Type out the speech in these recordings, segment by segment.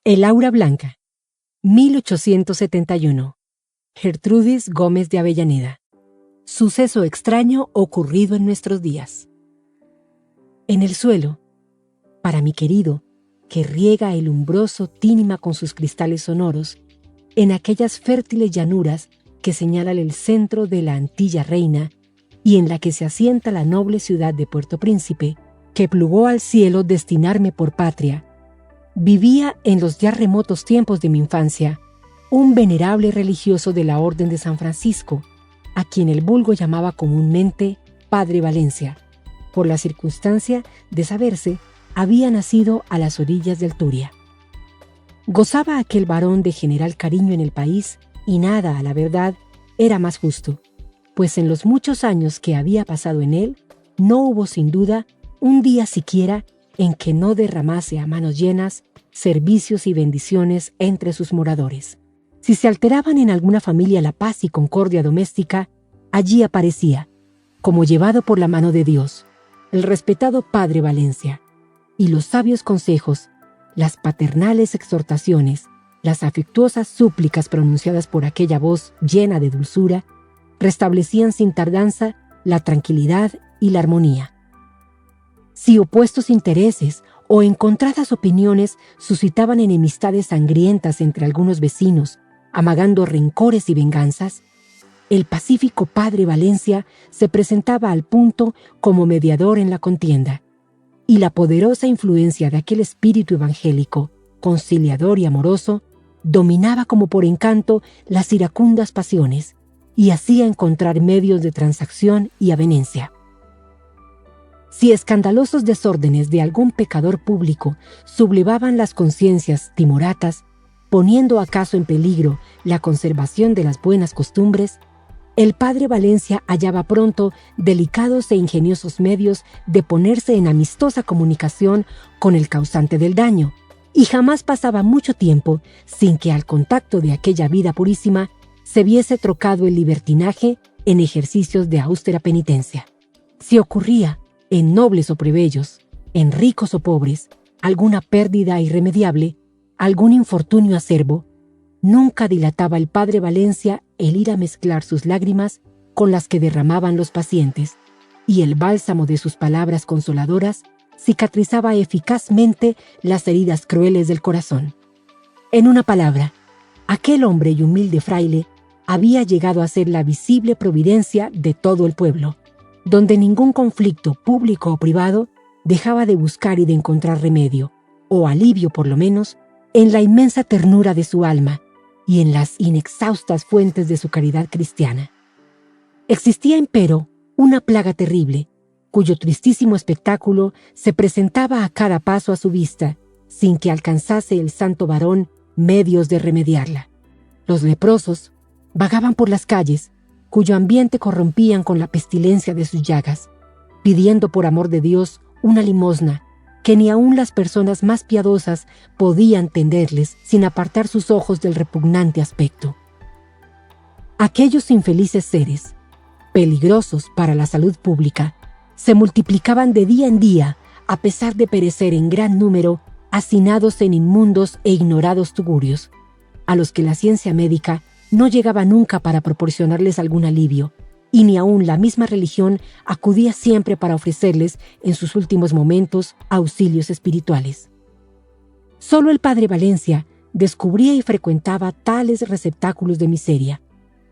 El aura blanca, 1871. Gertrudis Gómez de Avellaneda. Suceso extraño ocurrido en nuestros días. En el suelo, para mi querido, que riega el umbroso Tínima con sus cristales sonoros, en aquellas fértiles llanuras que señalan el centro de la Antilla Reina y en la que se asienta la noble ciudad de Puerto Príncipe, que plugó al cielo destinarme por patria, vivía en los ya remotos tiempos de mi infancia un venerable religioso de la Orden de San Francisco, a quien el vulgo llamaba comúnmente Padre Valencia, por la circunstancia de saberse había nacido a las orillas del Turia. Gozaba aquel varón de general cariño en el país y nada, a la verdad, era más justo, pues en los muchos años que había pasado en él, no hubo sin duda un día siquiera en que no derramase a manos llenas servicios y bendiciones entre sus moradores. Si se alteraban en alguna familia la paz y concordia doméstica, allí aparecía, como llevado por la mano de Dios, el respetado Padre Valencia, y los sabios consejos, las paternales exhortaciones, las afectuosas súplicas pronunciadas por aquella voz llena de dulzura, restablecían sin tardanza la tranquilidad y la armonía. Si opuestos intereses o encontradas opiniones suscitaban enemistades sangrientas entre algunos vecinos, amagando rencores y venganzas, el pacífico Padre Valencia se presentaba al punto como mediador en la contienda, y la poderosa influencia de aquel espíritu evangélico, conciliador y amoroso, dominaba como por encanto las iracundas pasiones y hacía encontrar medios de transacción y avenencia. Si escandalosos desórdenes de algún pecador público sublevaban las conciencias timoratas, poniendo acaso en peligro la conservación de las buenas costumbres, el Padre Valencia hallaba pronto delicados e ingeniosos medios de ponerse en amistosa comunicación con el causante del daño, y jamás pasaba mucho tiempo sin que al contacto de aquella vida purísima se viese trocado el libertinaje en ejercicios de austera penitencia. Si ocurría, en nobles o plebeyos, en ricos o pobres, alguna pérdida irremediable, algún infortunio acerbo, nunca dilataba el Padre Valencia el ir a mezclar sus lágrimas con las que derramaban los pacientes, y el bálsamo de sus palabras consoladoras cicatrizaba eficazmente las heridas crueles del corazón. En una palabra, aquel hombre y humilde fraile había llegado a ser la visible providencia de todo el pueblo, donde ningún conflicto público o privado dejaba de buscar y de encontrar remedio, o alivio por lo menos, en la inmensa ternura de su alma y en las inexhaustas fuentes de su caridad cristiana. Existía, empero, una plaga terrible, cuyo tristísimo espectáculo se presentaba a cada paso a su vista, sin que alcanzase el santo varón medios de remediarla. Los leprosos vagaban por las calles, cuyo ambiente corrompían con la pestilencia de sus llagas, pidiendo por amor de Dios una limosna que ni aun las personas más piadosas podían tenderles sin apartar sus ojos del repugnante aspecto. Aquellos infelices seres, peligrosos para la salud pública, se multiplicaban de día en día a pesar de perecer en gran número hacinados en inmundos e ignorados tugurios, a los que la ciencia médica no llegaba nunca para proporcionarles algún alivio, y ni aun la misma religión acudía siempre para ofrecerles, en sus últimos momentos, auxilios espirituales. Solo el Padre Valencia descubría y frecuentaba tales receptáculos de miseria,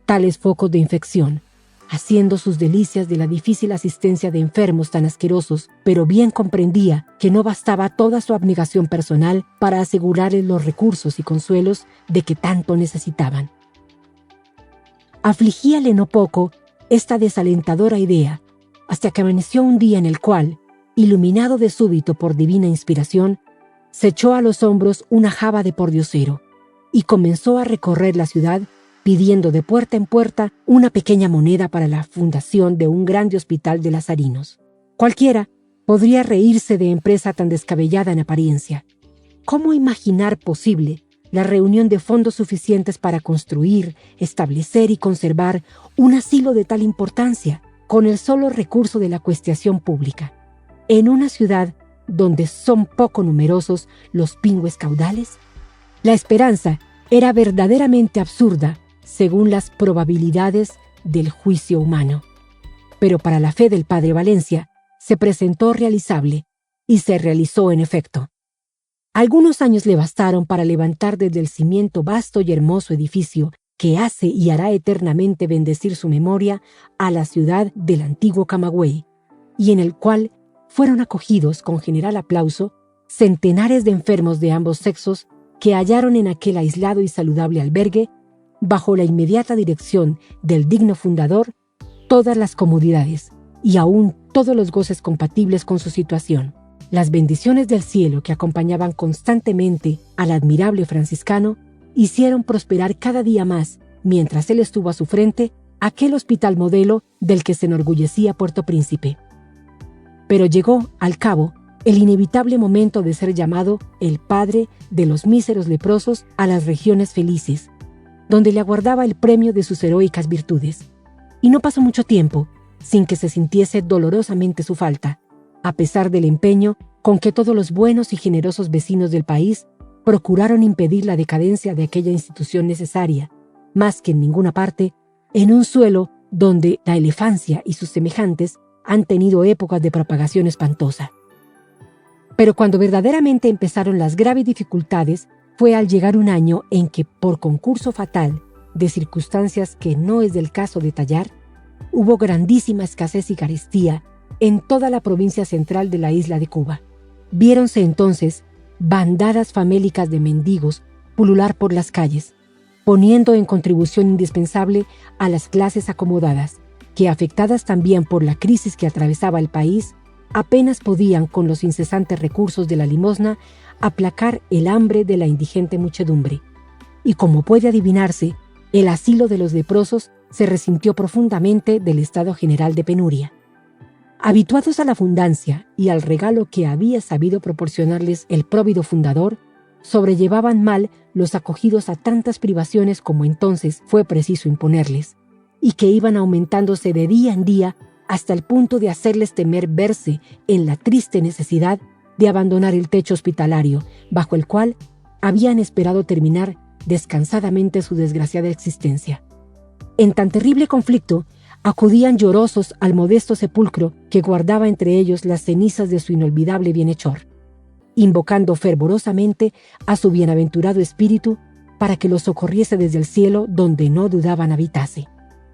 tales focos de infección, haciendo sus delicias de la difícil asistencia de enfermos tan asquerosos, pero bien comprendía que no bastaba toda su abnegación personal para asegurarles los recursos y consuelos de que tanto necesitaban. Afligíale no poco esta desalentadora idea, hasta que amaneció un día en el cual, iluminado de súbito por divina inspiración, se echó a los hombros una jaba de pordiosero y comenzó a recorrer la ciudad pidiendo de puerta en puerta una pequeña moneda para la fundación de un grande hospital de lazarinos. Cualquiera podría reírse de empresa tan descabellada en apariencia. ¿Cómo imaginar posible la reunión de fondos suficientes para construir, establecer y conservar un asilo de tal importancia, con el solo recurso de la cuesteación pública, en una ciudad donde son poco numerosos los pingües caudales? La esperanza era verdaderamente absurda según las probabilidades del juicio humano. Pero para la fe del padre Valencia se presentó realizable y se realizó en efecto. Algunos años le bastaron para levantar desde el cimiento vasto y hermoso edificio que hace y hará eternamente bendecir su memoria a la ciudad del antiguo Camagüey, y en el cual fueron acogidos con general aplauso centenares de enfermos de ambos sexos que hallaron en aquel aislado y saludable albergue, bajo la inmediata dirección del digno fundador, todas las comodidades y aún todos los goces compatibles con su situación. Las bendiciones del cielo que acompañaban constantemente al admirable franciscano hicieron prosperar cada día más, mientras él estuvo a su frente, aquel hospital modelo del que se enorgullecía Puerto Príncipe. Pero llegó, al cabo, el inevitable momento de ser llamado el padre de los míseros leprosos a las regiones felices, donde le aguardaba el premio de sus heroicas virtudes. Y no pasó mucho tiempo sin que se sintiese dolorosamente su falta, a pesar del empeño con que todos los buenos y generosos vecinos del país procuraron impedir la decadencia de aquella institución necesaria, más que en ninguna parte, en un suelo donde la elefancia y sus semejantes han tenido épocas de propagación espantosa. Pero cuando verdaderamente empezaron las graves dificultades fue al llegar un año en que, por concurso fatal de circunstancias que no es del caso detallar, hubo grandísima escasez y carestía en toda la provincia central de la isla de Cuba. Viéronse entonces bandadas famélicas de mendigos pulular por las calles, poniendo en contribución indispensable a las clases acomodadas, que, afectadas también por la crisis que atravesaba el país, apenas podían, con los incesantes recursos de la limosna, aplacar el hambre de la indigente muchedumbre. Y como puede adivinarse, el asilo de los leprosos se resintió profundamente del estado general de penuria. Habituados a la abundancia y al regalo que había sabido proporcionarles el próvido fundador, sobrellevaban mal los acogidos a tantas privaciones como entonces fue preciso imponerles, y que iban aumentándose de día en día hasta el punto de hacerles temer verse en la triste necesidad de abandonar el techo hospitalario, bajo el cual habían esperado terminar descansadamente su desgraciada existencia. En tan terrible conflicto, acudían llorosos al modesto sepulcro que guardaba entre ellos las cenizas de su inolvidable bienhechor, invocando fervorosamente a su bienaventurado espíritu para que los socorriese desde el cielo donde no dudaban habitase.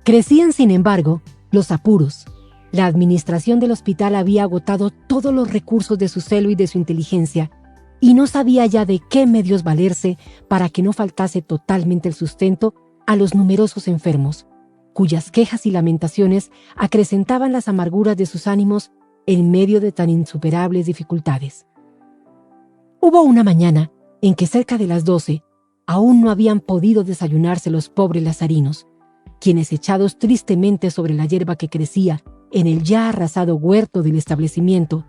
Crecían, sin embargo, los apuros. La administración del hospital había agotado todos los recursos de su celo y de su inteligencia, y no sabía ya de qué medios valerse para que no faltase totalmente el sustento a los numerosos enfermos, cuyas quejas y lamentaciones acrecentaban las amarguras de sus ánimos en medio de tan insuperables dificultades. Hubo una mañana en que cerca de las 12 aún no habían podido desayunarse los pobres lazarinos, quienes, echados tristemente sobre la hierba que crecía en el ya arrasado huerto del establecimiento,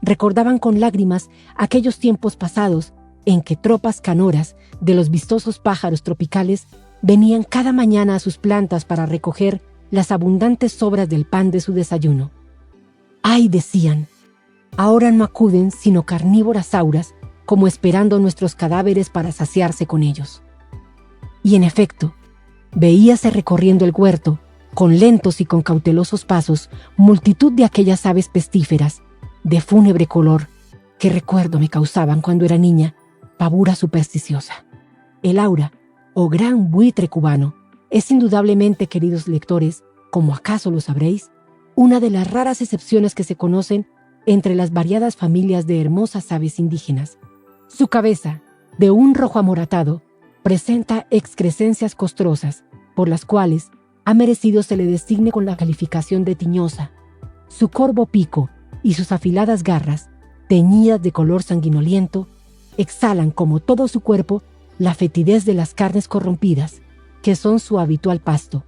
recordaban con lágrimas aquellos tiempos pasados en que tropas canoras de los vistosos pájaros tropicales venían cada mañana a sus plantas para recoger las abundantes sobras del pan de su desayuno. ¡Ay!, decían, ahora no acuden sino carnívoras auras, como esperando nuestros cadáveres para saciarse con ellos. Y en efecto, veíase recorriendo el huerto, con lentos y con cautelosos pasos, multitud de aquellas aves pestíferas, de fúnebre color, que recuerdo me causaban cuando era niña, pavura supersticiosa. El aura, o gran buitre cubano, es indudablemente, queridos lectores, como acaso lo sabréis, una de las raras excepciones que se conocen entre las variadas familias de hermosas aves indígenas. Su cabeza, de un rojo amoratado, presenta excrescencias costrosas, por las cuales ha merecido se le designe con la calificación de tiñosa. Su corvo pico y sus afiladas garras, teñidas de color sanguinoliento, exhalan, como todo su cuerpo, la fetidez de las carnes corrompidas, que son su habitual pasto,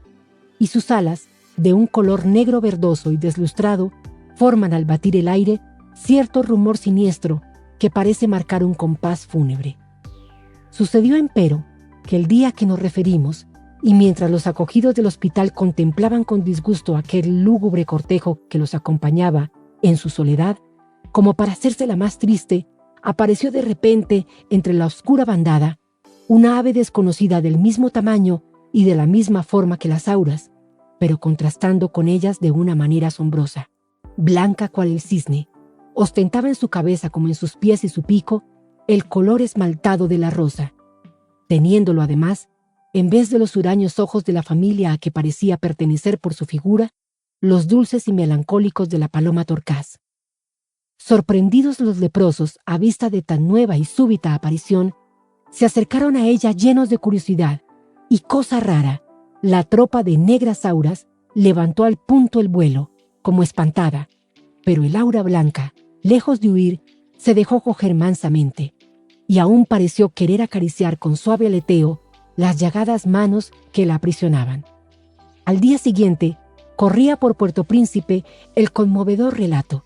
y sus alas, de un color negro verdoso y deslustrado, forman al batir el aire cierto rumor siniestro que parece marcar un compás fúnebre. Sucedió, empero, que el día que nos referimos, y mientras los acogidos del hospital contemplaban con disgusto aquel lúgubre cortejo que los acompañaba en su soledad, como para hacérsela más triste, apareció de repente entre la oscura bandada una ave desconocida del mismo tamaño y de la misma forma que las auras, pero contrastando con ellas de una manera asombrosa. Blanca cual el cisne, ostentaba en su cabeza como en sus pies y su pico el color esmaltado de la rosa, teniéndolo además, en vez de los huraños ojos de la familia a que parecía pertenecer por su figura, los dulces y melancólicos de la paloma torcaz. Sorprendidos los leprosos a vista de tan nueva y súbita aparición, se acercaron a ella llenos de curiosidad, y cosa rara, la tropa de negras auras levantó al punto el vuelo, como espantada, pero el aura blanca, lejos de huir, se dejó coger mansamente, y aún pareció querer acariciar con suave aleteo las llagadas manos que la aprisionaban. Al día siguiente, corría por Puerto Príncipe el conmovedor relato.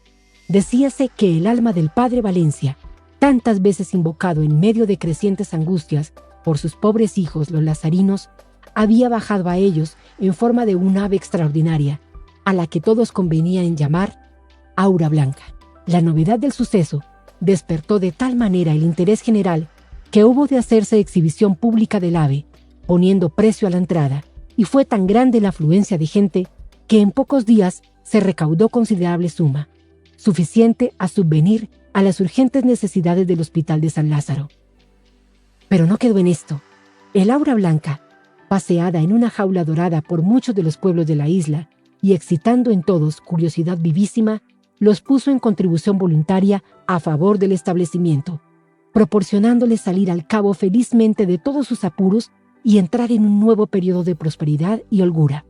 Decíase que el alma del padre Valencia, tantas veces invocado en medio de crecientes angustias por sus pobres hijos los lazarinos, había bajado a ellos en forma de un ave extraordinaria, a la que todos convenían en llamar Aura Blanca. La novedad del suceso despertó de tal manera el interés general que hubo de hacerse exhibición pública del ave, poniendo precio a la entrada, y fue tan grande la afluencia de gente que en pocos días se recaudó considerable suma, suficiente a subvenir a las urgentes necesidades del Hospital de San Lázaro. Pero no quedó en esto. El aura blanca, paseada en una jaula dorada por muchos de los pueblos de la isla y excitando en todos curiosidad vivísima, los puso en contribución voluntaria a favor del establecimiento, proporcionándoles salir al cabo felizmente de todos sus apuros y entrar en un nuevo periodo de prosperidad y holgura.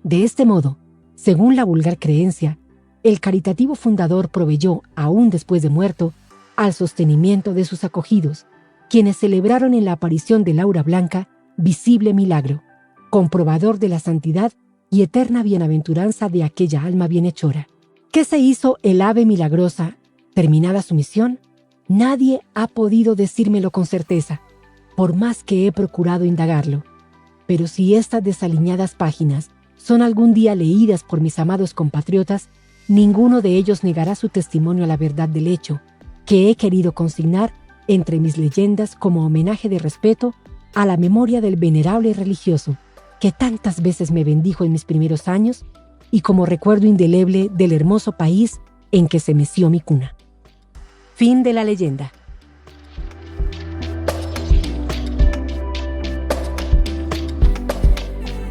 De este modo, según la vulgar creencia, el caritativo fundador proveyó, aún después de muerto, al sostenimiento de sus acogidos, quienes celebraron en la aparición del aura blanca visible milagro, comprobador de la santidad y eterna bienaventuranza de aquella alma bienhechora. ¿Qué se hizo el ave milagrosa, terminada su misión? Nadie ha podido decírmelo con certeza, por más que he procurado indagarlo. Pero si estas desaliñadas páginas son algún día leídas por mis amados compatriotas, ninguno de ellos negará su testimonio a la verdad del hecho, que he querido consignar entre mis leyendas como homenaje de respeto a la memoria del venerable religioso que tantas veces me bendijo en mis primeros años y como recuerdo indeleble del hermoso país en que se meció mi cuna. Fin de la leyenda.